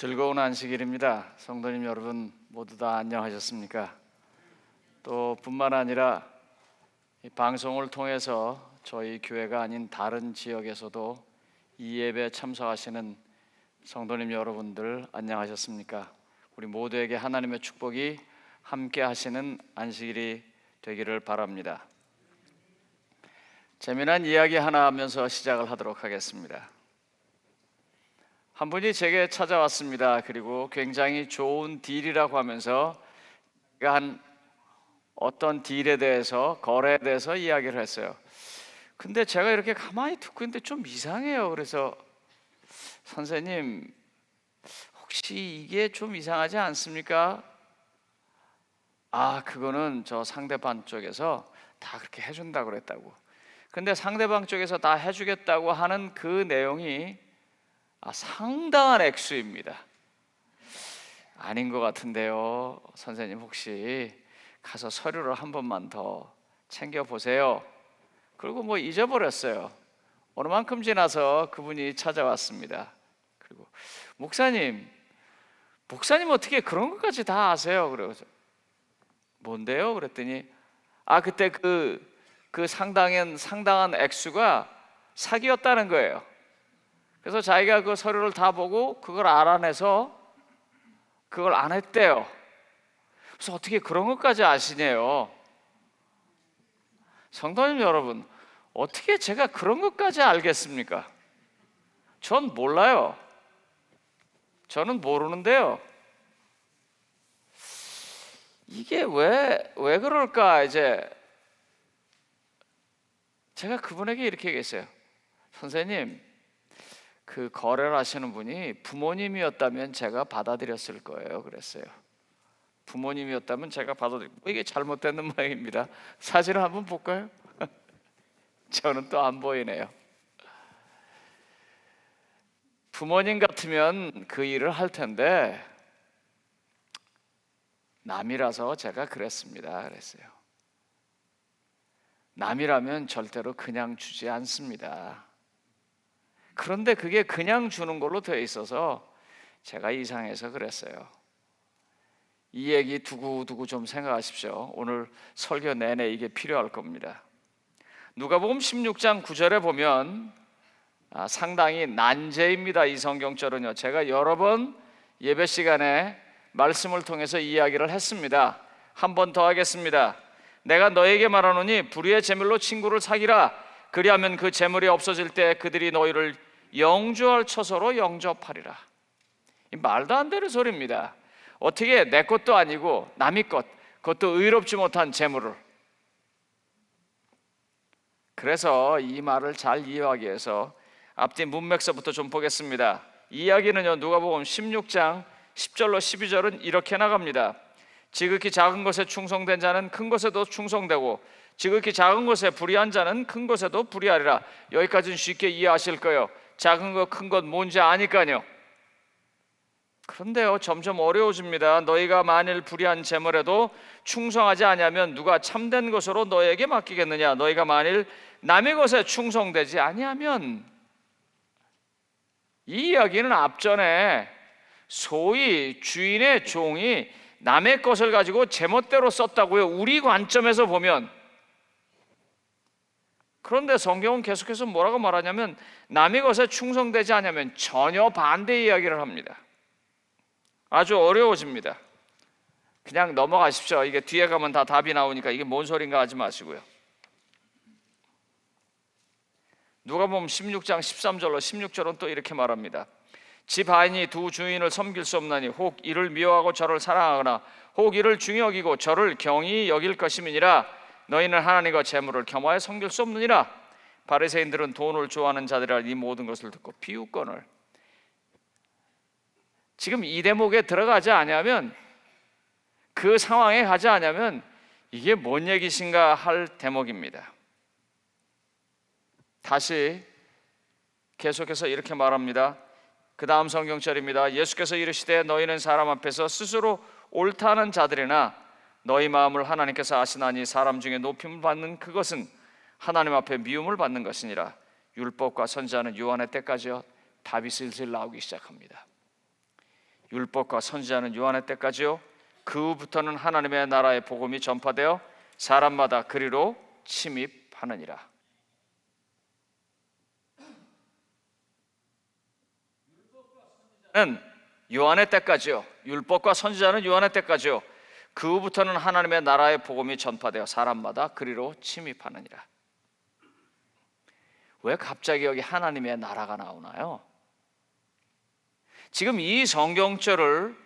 즐거운 안식일입니다. 성도님 여러분 모두 다 안녕하셨습니까? 또 뿐만 아니라 이 방송을 통해서 저희 교회가 아닌 다른 지역에서도 이 예배에 참석하시는 성도님 여러분들 안녕하셨습니까? 우리 모두에게 하나님의 축복이 함께 하시는 안식일이 되기를 바랍니다. 재미난 이야기 하나 하면서 시작을 하도록 하겠습니다. 한 분이 제게 찾아왔습니다. 그리고 굉장히 좋은 딜이라고 하면서 한 어떤 딜에 대해서, 거래에 대해서 이야기를 했어요. 근데 제가 이렇게 가만히 듣고 있는데 좀 이상해요. 그래서 선생님, 혹시 이게 좀 이상하지 않습니까? 그거는 저 상대방 쪽에서 다 그렇게 해준다고 그랬다고. 근데 상대방 쪽에서 다 해주겠다고 하는 그 내용이 상당한 액수입니다. 아닌 것 같은데요. 선생님 혹시 가서 서류를 한 번만 더 챙겨보세요. 그리고 뭐 잊어버렸어요. 어느 만큼 지나서 그분이 찾아왔습니다. 그리고 목사님 어떻게 그런 것까지 다 아세요? 그래서 뭔데요? 그랬더니 그때 그 상당한 액수가 사기였다는 거예요. 그래서 자기가 그 서류를 다 보고 그걸 알아내서 그걸 안 했대요. 그래서 어떻게 그런 것까지 아시네요? 성도님 여러분, 어떻게 제가 그런 것까지 알겠습니까? 전 몰라요. 저는 모르는데요. 이게 왜 그럴까? 이제 제가 그분에게 이렇게 얘기했어요. 선생님, 그 거래를 하시는 분이 부모님이었다면 제가 받아들였을 거예요. 그랬어요. 부모님이었다면 제가 받아들이고, 이게 잘못된 모양입니다. 사진을 한번 볼까요? 저는 또 안 보이네요. 부모님 같으면 그 일을 할 텐데 남이라서 제가 그랬습니다. 그랬어요. 남이라면 절대로 그냥 주지 않습니다. 그런데 그게 그냥 주는 걸로 되어 있어서 제가 이상해서 그랬어요. 이 얘기 두고두고 좀 생각하십시오. 오늘 설교 내내 이게 필요할 겁니다. 누가복음 16장 9절에 보면 상당히 난제입니다. 이 성경절은요. 제가 여러 번 예배 시간에 말씀을 통해서 이야기를 했습니다. 한 번 더 하겠습니다. 내가 너에게 말하노니 불의의 재물로 친구를 사귀라. 그리하면 그 재물이 없어질 때 그들이 너희를 영주할 처소로 영접하리라. 이 말도 안 되는 소리입니다. 어떻게 내 것도 아니고 남의 것, 그것도 의롭지 못한 재물을. 그래서 이 말을 잘 이해하기 위해서 앞뒤 문맥서부터 좀 보겠습니다. 이 이야기는요, 누가복음 16장 10절로 12절은 이렇게 나갑니다. 지극히 작은 것에 충성된 자는 큰 것에도 충성되고 지극히 작은 것에 불의한 자는 큰 것에도 불의하리라. 여기까지는 쉽게 이해하실 거예요. 작은 것 큰 것 뭔지 아니까요. 그런데요, 점점 어려워집니다. 너희가 만일 불의한 재물에도 충성하지 아니하면 누가 참된 것으로 너희에게 맡기겠느냐? 너희가 만일 남의 것에 충성되지 아니하면. 이 이야기는 앞전에 소위 주인의 종이 남의 것을 가지고 제멋대로 썼다고요. 우리 관점에서 보면. 그런데 성경은 계속해서 뭐라고 말하냐면 남의 것에 충성되지 않으면 전혀 반대 이야기를 합니다. 아주 어려워집니다. 그냥 넘어가십시오. 이게 뒤에 가면 다 답이 나오니까 이게 뭔 소린가 하지 마시고요. 누가복음 16장 13절로 16절은 또 이렇게 말합니다. 집 하인이 두 주인을 섬길 수 없나니 혹 이를 미워하고 저를 사랑하거나 혹 이를 중히 여기고 저를 경히 여길 것임이니라. 너희는 하나님과 재물을 겸하여 섬길 수 없느니라. 바리새인들은 돈을 좋아하는 자들이라 이 모든 것을 듣고 비웃거늘. 지금 이 대목에 들어가지 않으면, 그 상황에 가지 않으면 이게 뭔 얘기신가 할 대목입니다. 다시 계속해서 이렇게 말합니다. 그 다음 성경절입니다. 예수께서 이르시되 너희는 사람 앞에서 스스로 옳다는 자들이나 너희 마음을 하나님께서 아시나니 사람 중에 높임을 받는 그것은 하나님 앞에 미움을 받는 것이니라. 율법과 선지자는 요한의 때까지요. 답이 슬슬 나오기 시작합니다. 율법과 선지자는 요한의 때까지요. 그 후부터는 하나님의 나라의 복음이 전파되어 사람마다 그리로 침입하느니라. 요한의 때까지요. 율법과 선지자는 요한의 때까지요. 그 후부터는 하나님의 나라의 복음이 전파되어 사람마다 그리로 침입하느니라. 왜 갑자기 여기 하나님의 나라가 나오나요? 지금 이 성경절을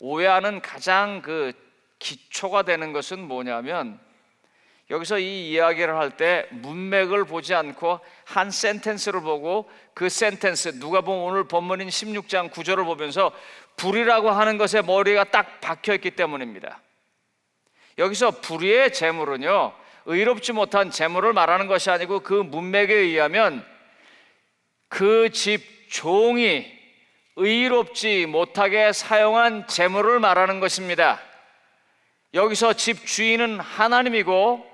오해하는 가장 기초가 되는 것은 뭐냐면, 여기서 이 이야기를 할 때 문맥을 보지 않고 한 센텐스를 보고 그 센텐스, 누가복음 오늘 본문인 16장 9절을 보면서 불이라고 하는 것에 머리가 딱 박혀 있기 때문입니다. 여기서 불의의 재물은요, 의롭지 못한 재물을 말하는 것이 아니고 그 문맥에 의하면 그 집 종이 의롭지 못하게 사용한 재물을 말하는 것입니다. 여기서 집 주인은 하나님이고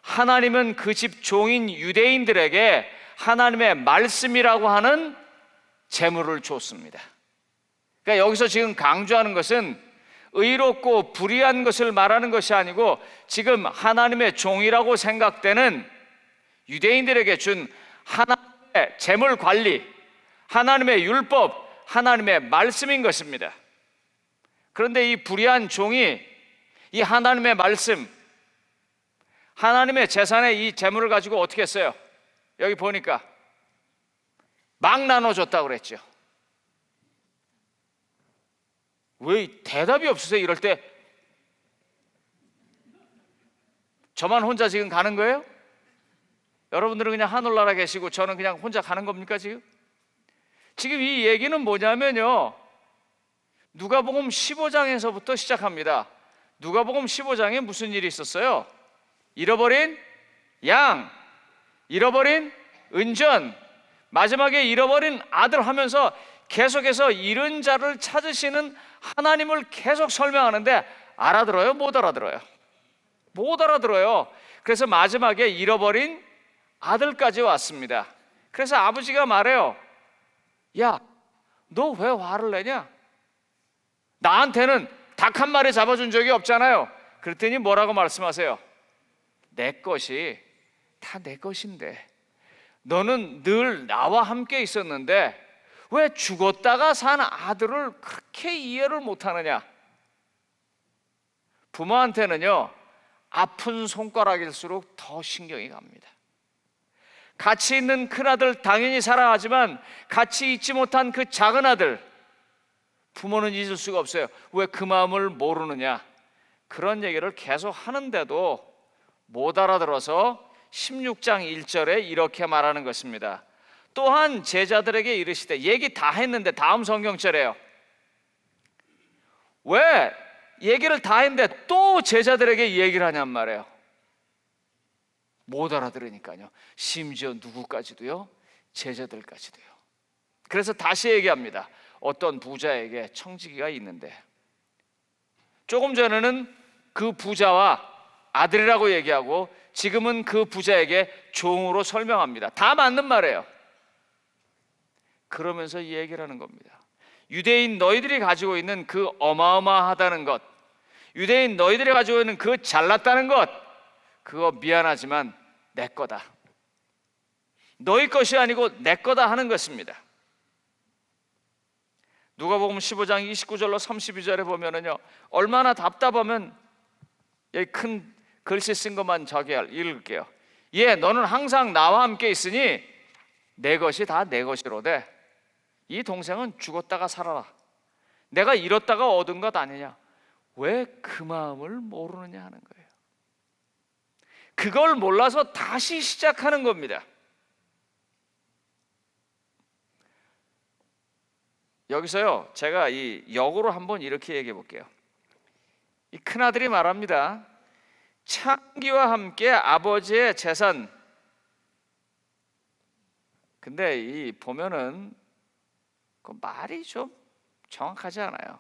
하나님은 그 집 종인 유대인들에게 하나님의 말씀이라고 하는 재물을 줬습니다. 그러니까 여기서 지금 강조하는 것은 의롭고 불의한 것을 말하는 것이 아니고 지금 하나님의 종이라고 생각되는 유대인들에게 준 하나님의 재물 관리, 하나님의 율법, 하나님의 말씀인 것입니다. 그런데 이 불의한 종이 이 하나님의 말씀, 하나님의 재산에 이 재물을 가지고 어떻게 했어요? 여기 보니까 막 나눠줬다고 그랬죠. 왜 대답이 없으세요? 이럴 때 저만 혼자 지금 가는 거예요? 여러분들은 그냥 하늘나라 계시고 저는 그냥 혼자 가는 겁니까 지금? 지금 이 얘기는 뭐냐면요, 누가복음 15장에서부터 시작합니다. 누가복음 15장에 무슨 일이 있었어요? 잃어버린 양, 잃어버린 은전, 마지막에 잃어버린 아들 하면서 계속해서 잃은 자를 찾으시는 하나님을 계속 설명하는데 알아들어요? 못 알아들어요? 못 알아들어요. 그래서 마지막에 잃어버린 아들까지 왔습니다. 그래서 아버지가 말해요. 야, 너 왜 화를 내냐? 나한테는 닭 한 마리 잡아준 적이 없잖아요. 그랬더니 뭐라고 말씀하세요? 내 것이 다 내 것인데 너는 늘 나와 함께 있었는데 왜 죽었다가 산 아들을 그렇게 이해를 못하느냐? 부모한테는요, 아픈 손가락일수록 더 신경이 갑니다. 같이 있는 큰아들 당연히 사랑하지만 같이 있지 못한 그 작은 아들, 부모는 잊을 수가 없어요. 왜 그 마음을 모르느냐? 그런 얘기를 계속 하는데도 못 알아들어서 16장 1절에 이렇게 말하는 것입니다. 또한 제자들에게 이르시되, 얘기 다 했는데 다음 성경절에요. 왜 얘기를 다 했는데 또 제자들에게 얘기를 하냔 말이에요. 못 알아들으니까요. 심지어 누구까지도요? 제자들까지도요. 그래서 다시 얘기합니다. 어떤 부자에게 청지기가 있는데, 조금 전에는 그 부자와 아들이라고 얘기하고 지금은 그 부자에게 종으로 설명합니다. 다 맞는 말이에요. 그러면서 이 얘기를 하는 겁니다. 유대인 너희들이 가지고 있는 그 어마어마하다는 것, 유대인 너희들이 가지고 있는 그 잘났다는 것, 그거 미안하지만 내 거다. 너희 것이 아니고 내 거다 하는 것입니다. 누가복음 15장 29절로 32절에 보면은요, 얼마나 답답하면 여기 큰 글씨 쓴 것만 읽을게요. 예, 너는 항상 나와 함께 있으니 내 것이 다 내 것이로되 이 동생은 죽었다가 살아라. 내가 잃었다가 얻은 것 아니냐? 왜 그 마음을 모르느냐 하는 거예요. 그걸 몰라서 다시 시작하는 겁니다. 여기서요, 제가 이 역으로 한번 이렇게 얘기해 볼게요. 이 큰아들이 말합니다. 창기와 함께 아버지의 재산. 근데 이 보면은 그 말이 좀 정확하지 않아요.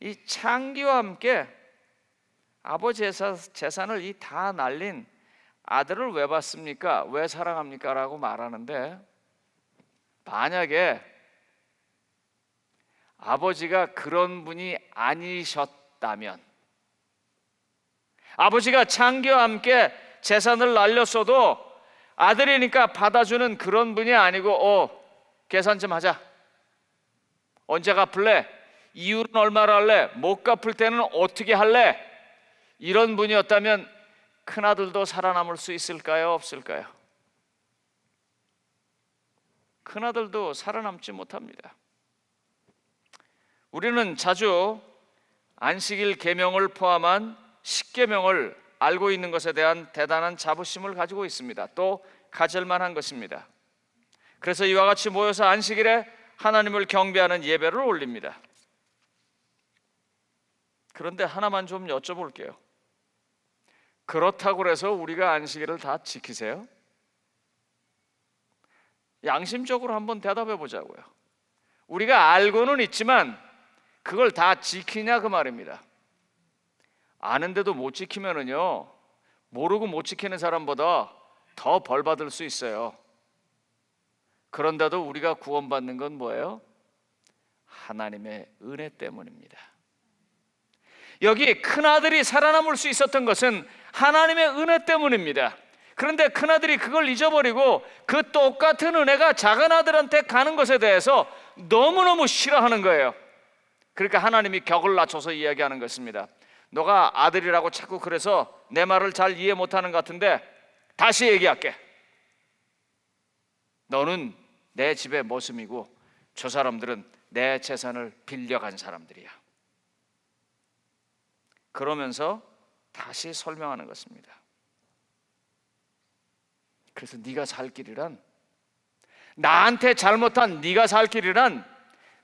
이 창기와 함께 아버지의 재산을 이 다 날린 아들을 왜 받습니까? 왜 사랑합니까? 라고 말하는데, 만약에 아버지가 그런 분이 아니셨다면, 아버지가 창기와 함께 재산을 날렸어도 아들이니까 받아주는 그런 분이 아니고 계산 좀 하자, 언제 갚을래? 이율은 얼마를 할래? 못 갚을 때는 어떻게 할래? 이런 분이었다면 큰아들도 살아남을 수 있을까요? 없을까요? 큰아들도 살아남지 못합니다. 우리는 자주 안식일 계명을 포함한 십계명을 알고 있는 것에 대한 대단한 자부심을 가지고 있습니다. 또 가질 만한 것입니다. 그래서 이와 같이 모여서 안식일에 하나님을 경배하는 예배를 올립니다. 그런데 하나만 좀 여쭤볼게요. 그렇다고 해서 우리가 안식일을 다 지키세요? 양심적으로 한번 대답해 보자고요. 우리가 알고는 있지만 그걸 다 지키냐 그 말입니다. 아는데도 못 지키면은요, 모르고 못 지키는 사람보다 더 벌 받을 수 있어요. 그런데도 우리가 구원받는 건 뭐예요? 하나님의 은혜 때문입니다. 여기 큰아들이 살아남을 수 있었던 것은 하나님의 은혜 때문입니다. 그런데 큰아들이 그걸 잊어버리고 그 똑같은 은혜가 작은아들한테 가는 것에 대해서 너무너무 싫어하는 거예요. 그러니까 하나님이 격을 낮춰서 이야기하는 것입니다. 너가 아들이라고 자꾸 그래서 내 말을 잘 이해 못하는 것 같은데 다시 얘기할게. 너는 내 집의 머슴이고 저 사람들은 내 재산을 빌려간 사람들이야. 그러면서 다시 설명하는 것입니다. 그래서 네가 살 길이란, 나한테 잘못한 네가 살 길이란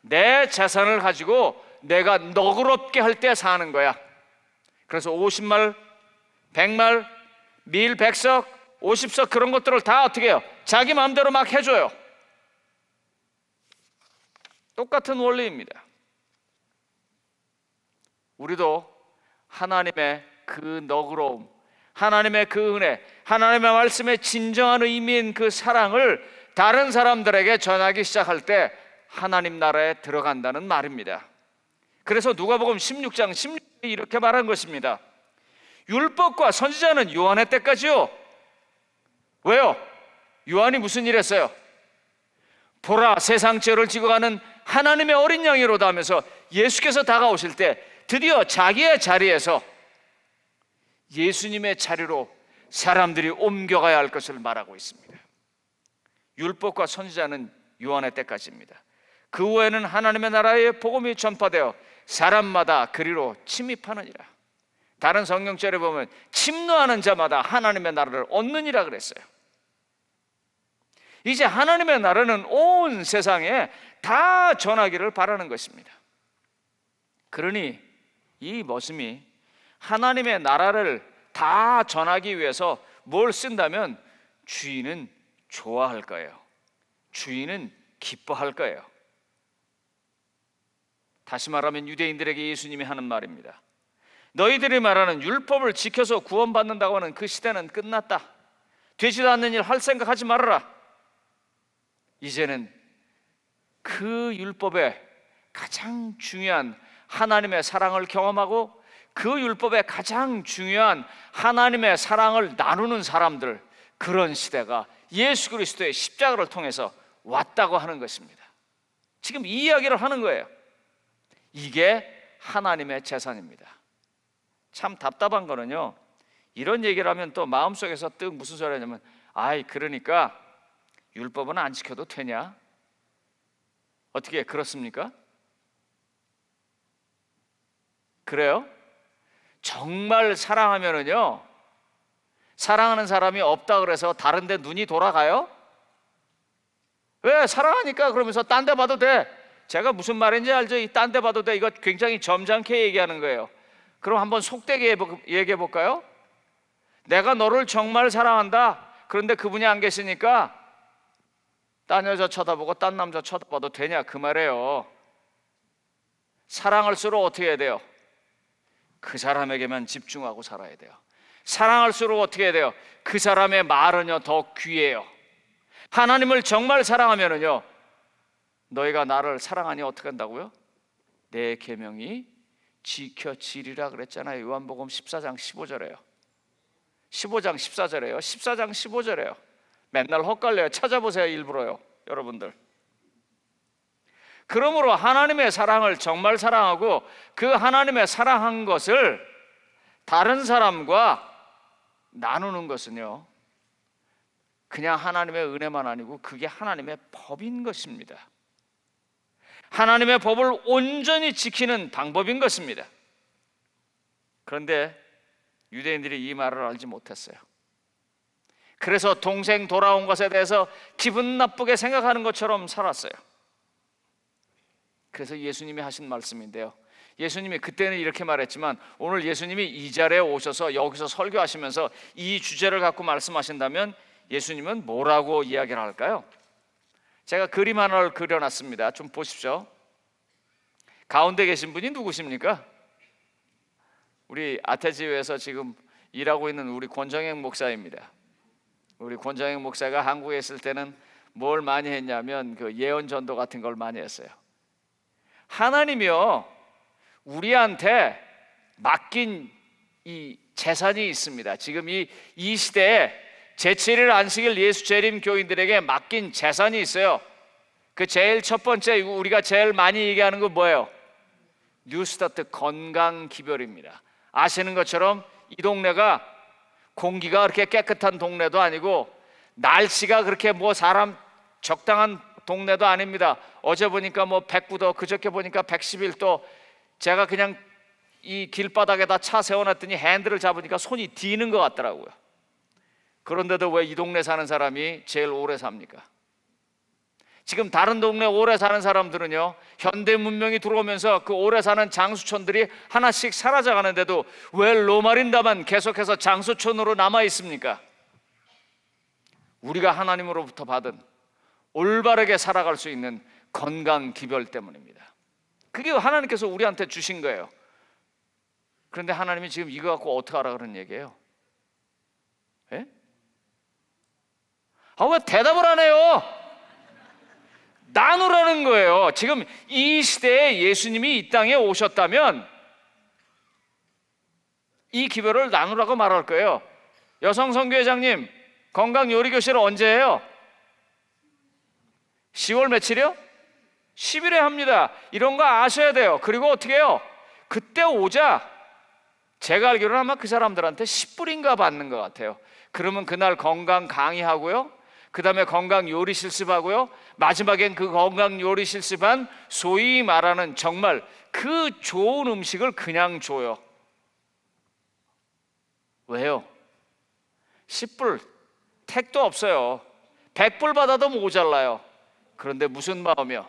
내 재산을 가지고 내가 너그럽게 할 때 사는 거야. 그래서 50말, 100말, 밀 100석, 50석 그런 것들을 다 어떻게 해요? 자기 마음대로 막 해줘요. 똑같은 원리입니다. 우리도 하나님의 그 너그러움, 하나님의 그 은혜, 하나님의 말씀의 진정한 의미인 그 사랑을 다른 사람들에게 전하기 시작할 때 하나님 나라에 들어간다는 말입니다. 그래서 누가복음 16장 16절에 이렇게 말한 것입니다. 율법과 선지자는 요한의 때까지요. 왜요? 요한이 무슨 일 했어요? 보라, 세상 죄를 지고 가는 하나님의 어린 양이로다 하면서 예수께서 다가오실 때 드디어 자기의 자리에서 예수님의 자리로 사람들이 옮겨가야 할 것을 말하고 있습니다. 율법과 선지자는 요한의 때까지입니다. 그 후에는 하나님의 나라의 복음이 전파되어 사람마다 그리로 침입하느니라. 다른 성경절에 보면 침노하는 자마다 하나님의 나라를 얻느니라 그랬어요. 이제 하나님의 나라는 온 세상에 다 전하기를 바라는 것입니다. 그러니 이 머슴이 하나님의 나라를 다 전하기 위해서 뭘 쓴다면 주인은 좋아할 거예요. 주인은 기뻐할 거예요. 다시 말하면 유대인들에게 예수님이 하는 말입니다. 너희들이 말하는 율법을 지켜서 구원받는다고 하는 그 시대는 끝났다. 되지도 않는 일 할 생각하지 말아라. 이제는 그 율법의 가장 중요한 하나님의 사랑을 경험하고 그 율법의 가장 중요한 하나님의 사랑을 나누는 사람들, 그런 시대가 예수 그리스도의 십자가를 통해서 왔다고 하는 것입니다. 지금 이 이야기를 하는 거예요. 이게 하나님의 재산입니다. 참 답답한 거는요, 이런 얘기를 하면 또 마음속에서 뜩 무슨 소리 하냐면, 아이 그러니까 율법은 안 지켜도 되냐? 어떻게 그렇습니까? 그래요? 정말 사랑하면은요, 사랑하는 사람이 없다 그래서 다른 데 눈이 돌아가요? 왜? 사랑하니까 그러면서 딴 데 봐도 돼. 제가 무슨 말인지 알죠? 이 딴 데 봐도 돼. 이거 굉장히 점잖게 얘기하는 거예요. 그럼 한번 속되게 얘기해 볼까요? 내가 너를 정말 사랑한다. 그런데 그분이 안 계시니까 딴 여자 쳐다보고 딴 남자 쳐다봐도 되냐 그 말이에요. 사랑할수록 어떻게 해야 돼요? 그 사람에게만 집중하고 살아야 돼요. 사랑할수록 어떻게 해야 돼요? 그 사람의 말은요 더 귀해요. 하나님을 정말 사랑하면은요, 너희가 나를 사랑하니 어떻게 한다고요? 내 계명이 지켜지리라 그랬잖아요. 요한복음 14장 15절에요. 15장 14절에요. 14장 15절에요. 맨날 헛갈려요. 찾아보세요. 일부러요. 여러분들. 그러므로 하나님의 사랑을 정말 사랑하고 그 하나님의 사랑한 것을 다른 사람과 나누는 것은요, 그냥 하나님의 은혜만 아니고 그게 하나님의 법인 것입니다. 하나님의 법을 온전히 지키는 방법인 것입니다. 그런데 유대인들이 이 말을 알지 못했어요. 그래서 동생 돌아온 것에 대해서 기분 나쁘게 생각하는 것처럼 살았어요. 그래서 예수님이 하신 말씀인데요, 예수님이 그때는 이렇게 말했지만 오늘 예수님이 이 자리에 오셔서 여기서 설교하시면서 이 주제를 갖고 말씀하신다면 예수님은 뭐라고 이야기를 할까요? 제가 그림 하나를 그려놨습니다. 좀 보십시오. 가운데 계신 분이 누구십니까? 우리 아태지교에서 지금 일하고 있는 우리 권정행 목사입니다. 우리 권정행 목사가 한국에 있을 때는 뭘 많이 했냐면 그 예언 전도 같은 걸 많이 했어요. 하나님이요, 우리한테 맡긴 이 재산이 있습니다. 지금 이 시대에 제7일 안식일 예수 재림 교인들에게 맡긴 재산이 있어요. 그 제일 첫 번째, 우리가 제일 많이 얘기하는 거 뭐예요? 뉴스타트 건강 기별입니다. 아시는 것처럼 이 동네가 공기가 그렇게 깨끗한 동네도 아니고 날씨가 그렇게 뭐 사람 적당한 동네도 아닙니다. 어제 보니까 뭐 109도, 그저께 보니까 111도. 제가 그냥 이 길바닥에다 차 세워놨더니 핸들을 잡으니까 손이 디는 것 같더라고요. 그런데도 왜 이 동네 사는 사람이 제일 오래 삽니까? 지금 다른 동네 오래 사는 사람들은요, 현대 문명이 들어오면서 그 오래 사는 장수촌들이 하나씩 사라져 가는데도 왜 로마린다만 계속해서 장수촌으로 남아 있습니까? 우리가 하나님으로부터 받은 올바르게 살아갈 수 있는 건강 기별 때문입니다. 그게 하나님께서 우리한테 주신 거예요. 그런데 하나님이 지금 이거 갖고 어떻게 하라 그런 얘기예요? 예? 왜 대답을 안 해요? 나누라는 거예요. 지금 이 시대에 예수님이 이 땅에 오셨다면 이 기별을 나누라고 말할 거예요. 여성 선교회장님, 건강 요리 교실 언제 해요? 10월 며칠이요? 10일에 합니다. 이런 거 아셔야 돼요. 그리고 어떻게 해요? 그때 오자 제가 알기로는 아마 그 사람들한테 10불인가 받는 것 같아요. 그러면 그날 건강 강의하고요, 그 다음에 건강 요리 실습하고요, 마지막엔 그 건강 요리 실습한 소위 말하는 정말 그 좋은 음식을 그냥 줘요. 왜요? 10불 택도 없어요. 100불 받아도 모자라요. 그런데 무슨 마음이요?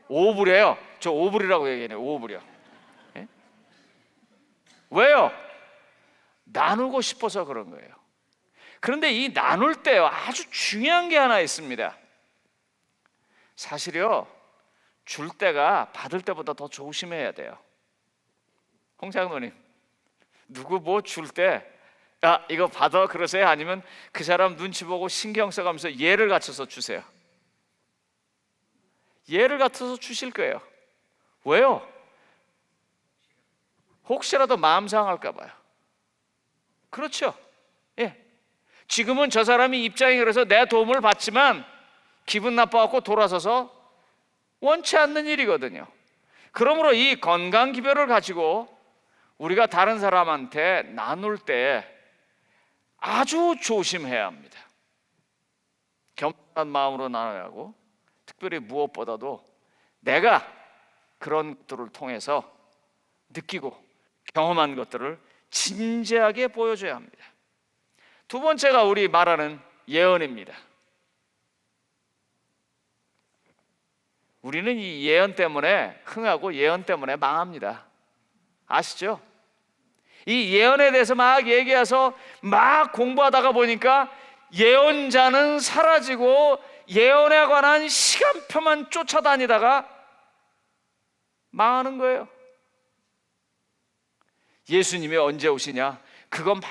5불이에요. 저 5불이라고 얘기해요. 5불이요. 예? 왜요? 나누고 싶어서 그런 거예요. 그런데 이 나눌 때요, 아주 중요한 게 하나 있습니다. 사실요, 줄 때가 받을 때보다 더 조심해야 돼요. 홍장로님, 누구 뭐 줄 때 이거 받아 그러세요? 아니면 그 사람 눈치 보고 신경 써가면서 예를 갖춰서 주세요? 예를 갖춰서 주실 거예요. 왜요? 혹시라도 마음 상할까 봐요. 그렇죠? 예. 지금은 저 사람이 입장이 그래서 내 도움을 받지만 기분 나빠갖고 돌아서서 원치 않는 일이거든요. 그러므로 이 건강 기별을 가지고 우리가 다른 사람한테 나눌 때 아주 조심해야 합니다. 겸손한 마음으로 나눠야 하고, 특별히 무엇보다도 내가 그런 것들을 통해서 느끼고 경험한 것들을 진지하게 보여줘야 합니다. 두 번째가 우리 말하는 예언입니다. 우리는 이 예언 때문에 흥하고 예언 때문에 망합니다. 아시죠? 이 예언에 대해서 막 얘기해서 막 공부하다가 보니까 예언자는 사라지고 예언에 관한 시간표만 쫓아다니다가 망하는 거예요. 예수님이 언제 오시냐? 그거 막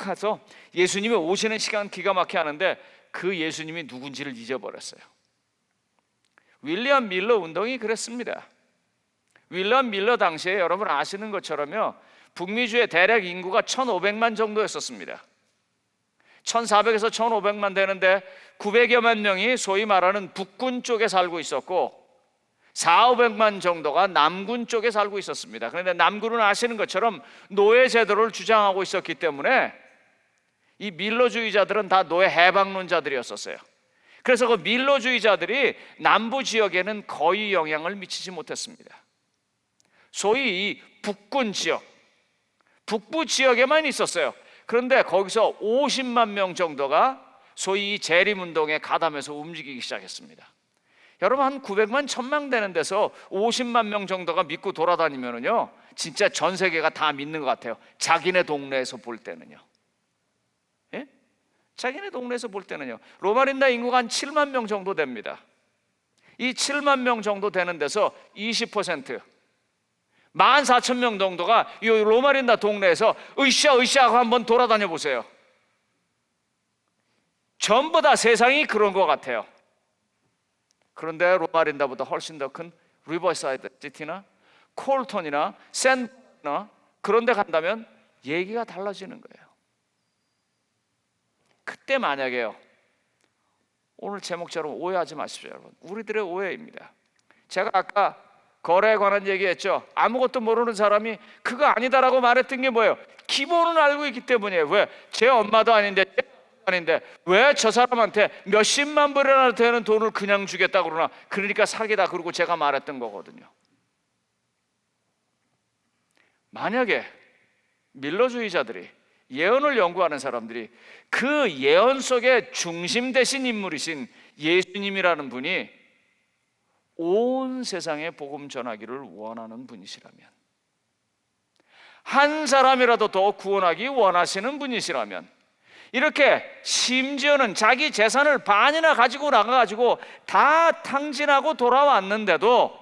가서 예수님이 오시는 시간 기가 막히게 하는데 그 예수님이 누군지를 잊어버렸어요. 윌리엄 밀러 운동이 그랬습니다. 윌리엄 밀러 당시에 여러분 아시는 것처럼요, 북미주의 대략 인구가 1,500만 정도였었습니다. 1,400에서 1,500만 되는데 900여만 명이 소위 말하는 북군 쪽에 살고 있었고 4,500만 정도가 남군 쪽에 살고 있었습니다. 그런데 남군은 아시는 것처럼 노예 제도를 주장하고 있었기 때문에 이 밀러주의자들은 다 노예 해방론자들이었었어요. 그래서 그 밀러주의자들이 남부 지역에는 거의 영향을 미치지 못했습니다. 소위 이 북군 지역, 북부 지역에만 있었어요. 그런데 거기서 50만 명 정도가 소위 이 재림운동에 가담해서 움직이기 시작했습니다. 여러분, 한 900만, 1000만 되는 데서 50만 명 정도가 믿고 돌아다니면은요, 진짜 전 세계가 다 믿는 것 같아요. 자기네 동네에서 볼 때는요. 예? 자기네 동네에서 볼 때는요. 로마린다 인구가 한 7만 명 정도 됩니다. 이 7만 명 정도 되는 데서 20%, 14,000명 정도가 이 로마린다 동네에서 으쌰으쌰 하고 한번 돌아다녀 보세요. 전부 다 세상이 그런 것 같아요. 그런데 로마린다보다 훨씬 더 큰 리버사이드 시티나 콜턴이나 샌나 그런 데 간다면 얘기가 달라지는 거예요. 그때 만약에요, 오늘 제목처럼 오해하지 마십시오. 여러분, 우리들의 오해입니다. 제가 아까 거래에 관한 얘기했죠. 아무것도 모르는 사람이 그거 아니다라고 말했던 게 뭐예요? 기본은 알고 있기 때문이에요. 왜? 제 엄마도 아닌데 왜 저 사람한테 몇십만 불이나 되는 돈을 그냥 주겠다 그러나, 그러니까 사기다 그러고 제가 말했던 거거든요. 만약에 밀러주의자들이, 예언을 연구하는 사람들이 그 예언 속에 중심 되신 인물이신 예수님이라는 분이 온 세상에 복음 전하기를 원하는 분이시라면, 한 사람이라도 더 구원하기 원하시는 분이시라면, 이렇게 심지어는 자기 재산을 반이나 가지고 나가가지고 다 탕진하고 돌아왔는데도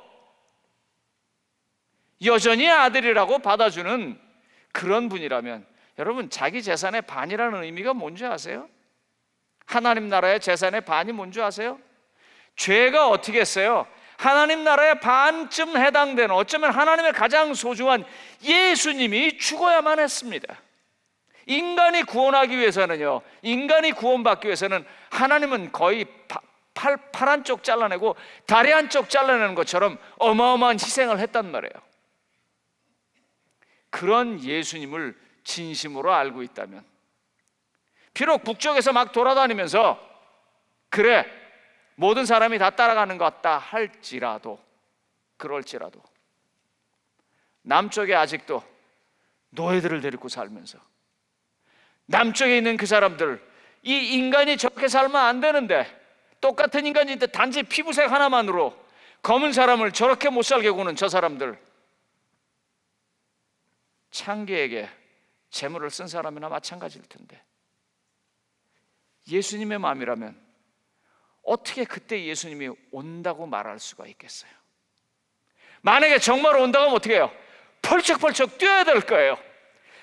여전히 아들이라고 받아주는 그런 분이라면, 여러분, 자기 재산의 반이라는 의미가 뭔지 아세요? 하나님 나라의 재산의 반이 뭔지 아세요? 죄가 어떻게 했어요? 하나님 나라의 반쯤 해당되는, 어쩌면 하나님의 가장 소중한 예수님이 죽어야만 했습니다. 인간이 구원하기 위해서는요, 인간이 구원받기 위해서는 하나님은 거의 팔 한쪽 잘라내고 다리 한쪽 잘라내는 것처럼 어마어마한 희생을 했단 말이에요. 그런 예수님을 진심으로 알고 있다면, 비록 북쪽에서 막 돌아다니면서 그래 모든 사람이 다 따라가는 것 같다 할지라도, 그럴지라도 남쪽에 아직도 노예들을 데리고 살면서, 남쪽에 있는 그 사람들, 이 인간이 저렇게 살면 안 되는데 똑같은 인간인데 단지 피부색 하나만으로 검은 사람을 저렇게 못 살게 구는 저 사람들, 창기에게 재물을 쓴 사람이나 마찬가지일 텐데, 예수님의 마음이라면 어떻게 그때 예수님이 온다고 말할 수가 있겠어요? 만약에 정말 온다고 하면 어떻게 해요? 펄쩍펄쩍 뛰어야 될 거예요.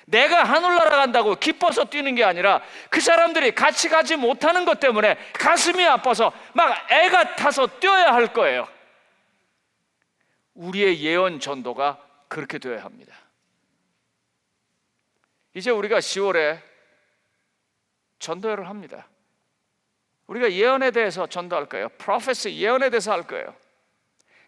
내가 하늘나라 간다고 기뻐서 뛰는 게 아니라 그 사람들이 같이 가지 못하는 것 때문에 가슴이 아파서 막 애가 타서 뛰어야 할 거예요. 우리의 예언 전도가 그렇게 되어야 합니다. 이제 우리가 10월에 전도회를 합니다. 우리가 예언에 대해서 전도할 거예요. 프로페시, 예언에 대해서 할 거예요.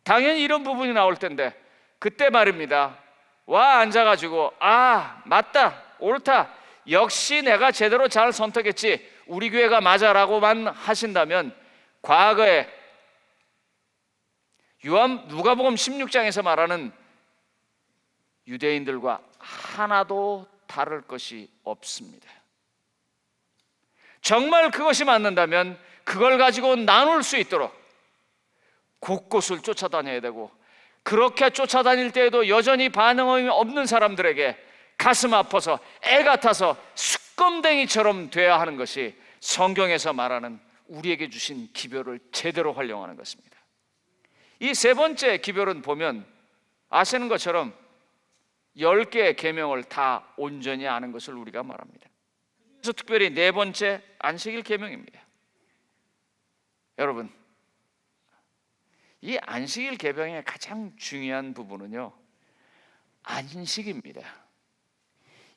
당연히 이런 부분이 나올 텐데, 그때 말입니다, 와 앉아가지고 아 맞다, 옳다, 역시 내가 제대로 잘 선택했지, 우리 교회가 맞아라고만 하신다면, 과거에 누가복음 16장에서 말하는 유대인들과 하나도 다를 것이 없습니다. 정말 그것이 맞는다면 그걸 가지고 나눌 수 있도록 곳곳을 쫓아다녀야 되고, 그렇게 쫓아다닐 때에도 여전히 반응이 없는 사람들에게 가슴 아파서 애 같아서 수검댕이처럼 돼야 하는 것이 성경에서 말하는 우리에게 주신 기별을 제대로 활용하는 것입니다. 이 세 번째 기별은 보면 아시는 것처럼 10개의 계명을 다 온전히 아는 것을 우리가 말합니다. 그래서 특별히 네 번째 안식일 계명입니다. 여러분, 이 안식일 계명의 가장 중요한 부분은요, 안식입니다.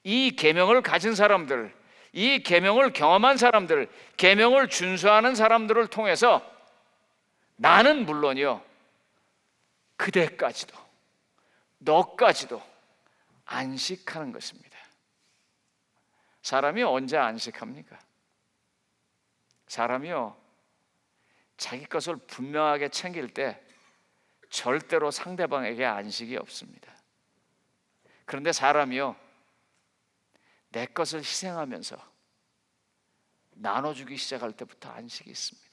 이 계명을 가진 사람들, 이 계명을 경험한 사람들, 계명을 준수하는 사람들을 통해서 나는 물론이요, 그대까지도, 너까지도 안식하는 것입니다. 사람이 언제 안식합니까? 사람이요, 자기 것을 분명하게 챙길 때 절대로 상대방에게 안식이 없습니다. 그런데 사람이요, 내 것을 희생하면서 나눠주기 시작할 때부터 안식이 있습니다.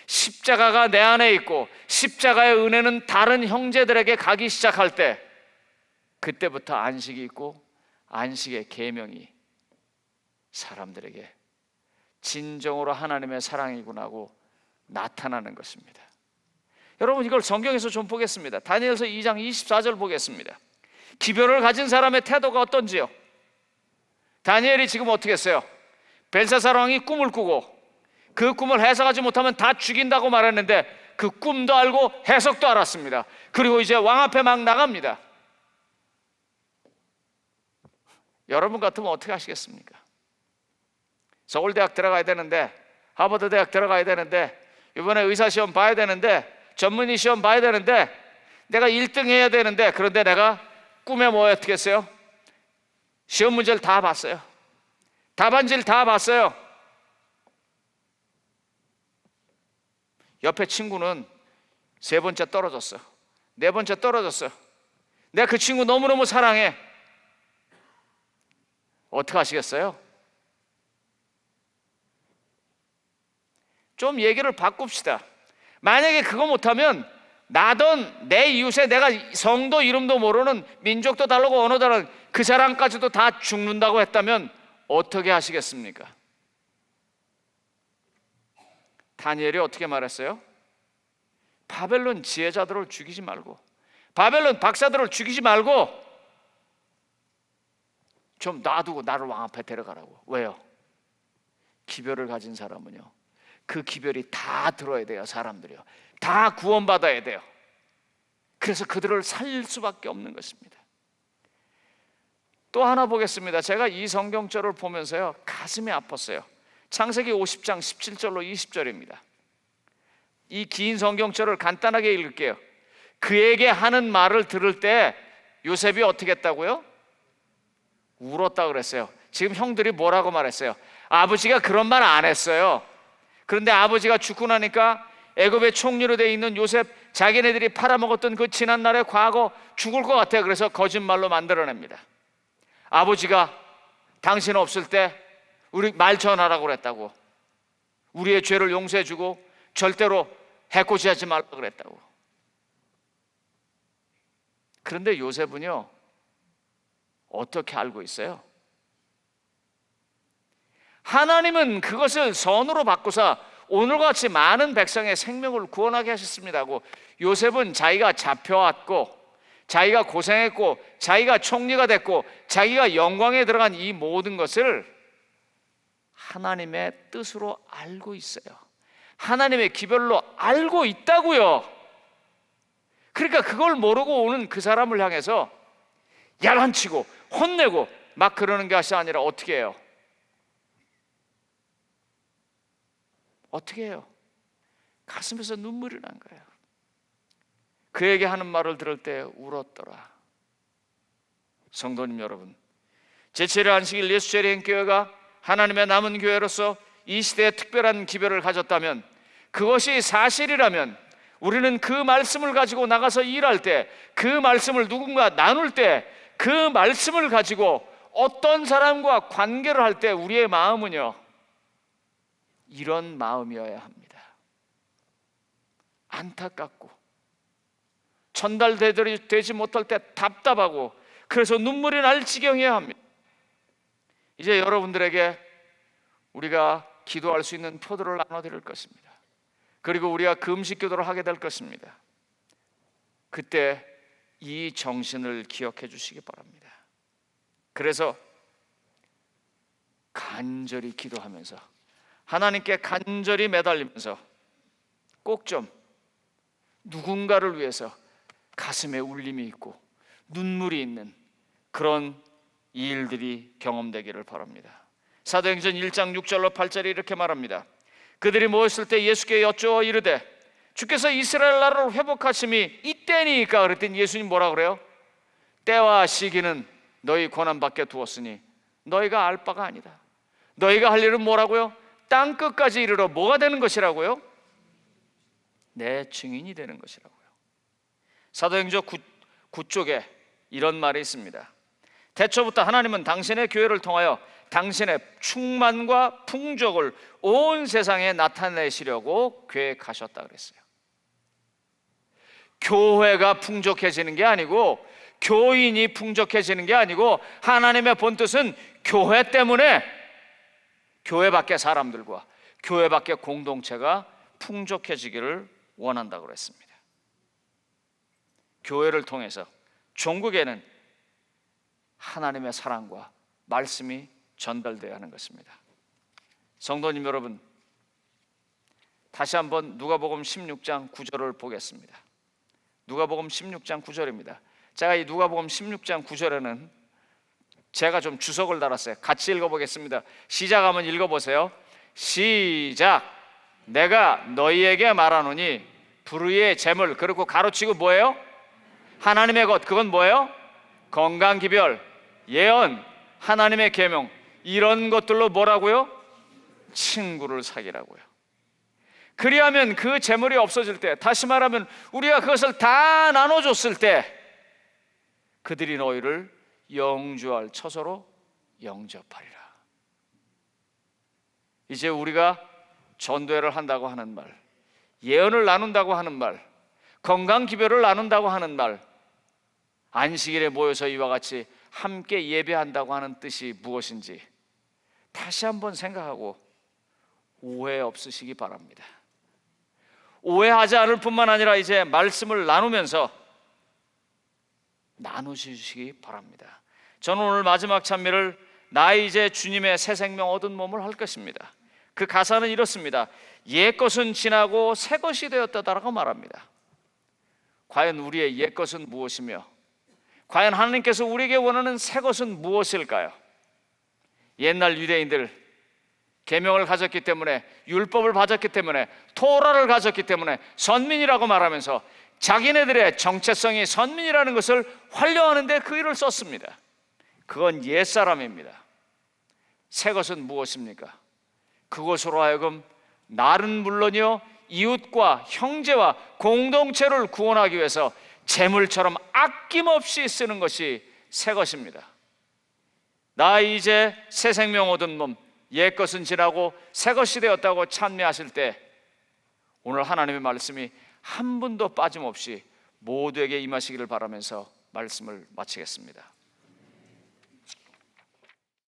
십자가가 내 안에 있고 십자가의 은혜는 다른 형제들에게 가기 시작할 때, 그때부터 안식이 있고 안식의 계명이 사람들에게 진정으로 하나님의 사랑이구나 하고 나타나는 것입니다. 여러분, 이걸 성경에서 좀 보겠습니다. 다니엘서 2장 24절 보겠습니다. 기별을 가진 사람의 태도가 어떤지요? 다니엘이 지금 어떻게 했어요? 벨사살 왕이 꿈을 꾸고 그 꿈을 해석하지 못하면 다 죽인다고 말했는데 그 꿈도 알고 해석도 알았습니다. 그리고 이제 왕 앞에 막 나갑니다. 여러분 같으면 어떻게 하시겠습니까? 서울대학 들어가야 되는데, 하버드 대학 들어가야 되는데, 이번에 의사시험 봐야 되는데, 전문의 시험 봐야 되는데, 내가 1등 해야 되는데, 그런데 내가 꿈에 뭐 어떻게 했어요? 시험 문제를 다 봤어요. 답안지를 다 봤어요. 옆에 친구는 3번째 떨어졌어, 4번째 떨어졌어. 내가 그 친구 너무너무 사랑해. 어떻게 하시겠어요? 좀 얘기를 바꿉시다. 만약에 그거 못하면 나던 내 이웃에 내가 성도 이름도 모르는, 민족도 다르고 언어 다른 그 사람까지도 다 죽는다고 했다면 어떻게 하시겠습니까? 다니엘이 어떻게 말했어요? 바벨론 지혜자들을 죽이지 말고, 바벨론 박사들을 죽이지 말고 좀 놔두고 나를 왕 앞에 데려가라고. 왜요? 기별을 가진 사람은요, 그 기별이 다 들어야 돼요. 사람들이요, 다 구원받아야 돼요. 그래서 그들을 살릴 수밖에 없는 것입니다. 또 하나 보겠습니다. 제가 이 성경절을 보면서요, 가슴이 아팠어요. 창세기 50장 17절로 20절입니다. 이 긴 성경절을 간단하게 읽을게요. 그에게 하는 말을 들을 때 요셉이 어떻게 했다고요? 울었다 그랬어요. 지금 형들이 뭐라고 말했어요? 아버지가 그런 말 안 했어요. 그런데 아버지가 죽고 나니까 애굽의 총리로 되어 있는 요셉, 자기네들이 팔아먹었던 그 지난날의 과거, 죽을 것 같아요. 그래서 거짓말로 만들어냅니다. 아버지가 당신 없을 때 우리 말 전하라고 그랬다고, 우리의 죄를 용서해주고 절대로 해코지하지 말라고 그랬다고. 그런데 요셉은요, 어떻게 알고 있어요? 하나님은 그것을 선으로 바꾸사 오늘과 같이 많은 백성의 생명을 구원하게 하셨습니다 하고, 요셉은 자기가 잡혀왔고 자기가 고생했고 자기가 총리가 됐고 자기가 영광에 들어간 이 모든 것을 하나님의 뜻으로 알고 있어요. 하나님의 기별로 알고 있다고요. 그러니까 그걸 모르고 오는 그 사람을 향해서 야단치고 혼내고 막 그러는 것이 아니라 어떻게 해요? 어떻게 해요? 가슴에서 눈물이 난 거예요. 그에게 하는 말을 들을 때 울었더라. 성도님 여러분, 제7회 안식일 예수재림교회가 하나님의 남은 교회로서 이 시대에 특별한 기별을 가졌다면, 그것이 사실이라면 우리는 그 말씀을 가지고 나가서 일할 때, 그 말씀을 누군가 나눌 때, 그 말씀을 가지고 어떤 사람과 관계를 할 때 우리의 마음은요, 이런 마음이어야 합니다. 안타깝고 전달되지 못할 때 답답하고, 그래서 눈물이 날 지경이어야 합니다. 이제 여러분들에게 우리가 기도할 수 있는 표도를 나눠드릴 것입니다. 그리고 우리가 금식 기도를 하게 될 것입니다. 그때 이 정신을 기억해 주시기 바랍니다. 그래서 간절히 기도하면서, 하나님께 간절히 매달리면서 꼭 좀 누군가를 위해서 가슴에 울림이 있고 눈물이 있는 그런 일들이 경험되기를 바랍니다. 사도행전 1장 6절로 8절이 이렇게 말합니다. 그들이 모였을 때 예수께 여쭈어 이르되 주께서 이스라엘 나라를 회복하심이 이때니까 그랬더니 예수님 뭐라 그래요? 때와 시기는 너희 권한 밖에 두었으니 너희가 알 바가 아니다. 너희가 할 일은 뭐라고요? 땅 끝까지 이르러 뭐가 되는 것이라고요? 내 증인이 되는 것이라고요. 사도행전 9쪽에 이런 말이 있습니다. 태초부터 하나님은 당신의 교회를 통하여 당신의 충만과 풍족을 온 세상에 나타내시려고 계획하셨다 그랬어요. 교회가 풍족해지는 게 아니고, 교인이 풍족해지는 게 아니고, 하나님의 본뜻은 교회 때문에 교회 밖의 사람들과 교회 밖의 공동체가 풍족해지기를 원한다고 그랬습니다. 교회를 통해서 종국에는 하나님의 사랑과 말씀이 전달되어야 하는 것입니다. 성도님 여러분, 다시 한번 누가복음 16장 9절을 보겠습니다. 누가복음 16장 9절입니다. 제가 이 누가복음 16장 9절에는 제가 좀 주석을 달았어요. 같이 읽어보겠습니다. 시작하면 읽어보세요. 시작. 내가 너희에게 말하노니 불의의 재물, 그리고 가로치고 뭐예요? 하나님의 것, 그건 뭐예요? 건강기별, 예언, 하나님의 계명, 이런 것들로 뭐라고요? 친구를 사귀라고요. 그리하면 그 재물이 없어질 때, 다시 말하면 우리가 그것을 다 나눠줬을 때 그들이 너희를 영주할 처소로 영접하리라. 이제 우리가 전도회를 한다고 하는 말, 예언을 나눈다고 하는 말, 건강기별을 나눈다고 하는 말, 안식일에 모여서 이와 같이 함께 예배한다고 하는 뜻이 무엇인지 다시 한번 생각하고 오해 없으시기 바랍니다. 오해하지 않을 뿐만 아니라 이제 말씀을 나누면서 나누시기 바랍니다. 저는 오늘 마지막 찬미를 나 이제 주님의 새 생명 얻은 몸을 할 것입니다. 그 가사는 이렇습니다. 옛것은 지나고 새것이 되었다라고 말합니다. 과연 우리의 옛것은 무엇이며 과연 하나님께서 우리에게 원하는 새것은 무엇일까요? 옛날 유대인들 계명을 가졌기 때문에, 율법을 가졌기 때문에, 토라를 가졌기 때문에 선민이라고 말하면서 자기네들의 정체성이 선민이라는 것을 활용하는데 그 일을 썼습니다. 그건 옛사람입니다. 새것은 무엇입니까? 그것으로 하여금 나는 물론이요 이웃과 형제와 공동체를 구원하기 위해서 재물처럼 아낌없이 쓰는 것이 새것입니다. 나 이제 새 생명 얻은 몸, 옛것은 지나고 새것이 되었다고 찬미하실 때 오늘 하나님의 말씀이 한 분도 빠짐없이 모두에게 임하시기를 바라면서 말씀을 마치겠습니다.